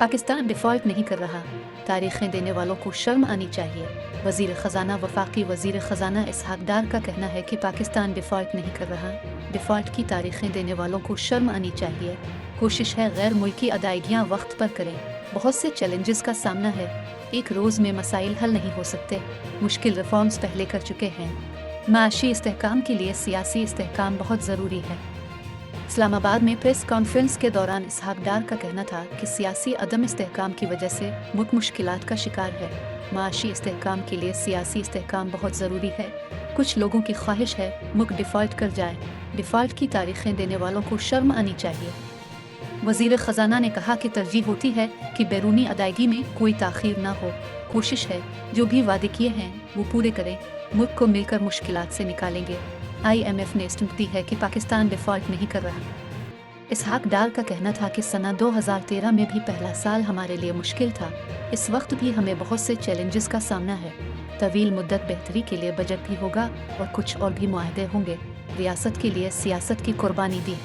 Pakistan default नहीं कर रहा, तारीखें देने वालों को शर्म आनी चाहिए। वज़ीर ख़ज़ाना वफ़ाक़ी वज़ीर ख़ज़ाना इसहाक़ डार का कहना है कि पाकिस्तान डिफ़ॉल्ट नहीं कर रहा, डिफ़ॉल्ट की तारीखें देने वालों को शर्म आनी चाहिए। कोशिश है गैर मुल्की अदायगियाँ वक्त पर करें। बहुत से चैलेंजेस का सामना है, एक रोज़ में मसाइल हल नहीं हो सकते। मुश्किल रिफॉर्म्स पहले कर चुके हैं। माशी इस्तेहकाम के लिए सियासी इस्तेहकाम बहुत ज़रूरी है। इस्लामाबाद में प्रेस कॉन्फ्रेंस के दौरान इसहाक़ डार का कहना था कि सियासी अदम इस्तेहकाम की वजह से मुल्क मुश्किलात का शिकार है। माशी इस्तेहकाम के लिए सियासी इस्तेहकाम बहुत ज़रूरी है। कुछ लोगों की ख्वाहिश है मुल्क डिफ़ॉल्ट कर जाए। डिफ़ॉल्ट की तारीखें देने वालों को शर्म आनी चाहिए। वज़ीर ख़ज़ाना ने कहा कि तरजीह होती है कि बैरूनी अदायगी में कोई ताख़ीर ना हो। कोशिश है जो भी वादे किए हैं वो पूरे करें। मुल्क को मिलकर मुश्किलात से निकालेंगे। IMF ने स्टंप दी है कि पाकिस्तान डिफ़ॉल्ट नहीं कर रहा। इसहाक़ डार का कहना था कि सना 2013 में भी पहला साल हमारे लिए मुश्किल था। इस वक्त भी हमें बहुत से चैलेंजेस का सामना है। तवील मुद्दत बेहतरी के लिए बजट भी होगा और कुछ और भी मुआहदे होंगे। रियासत के लिए सियासत की कुर्बानी दी।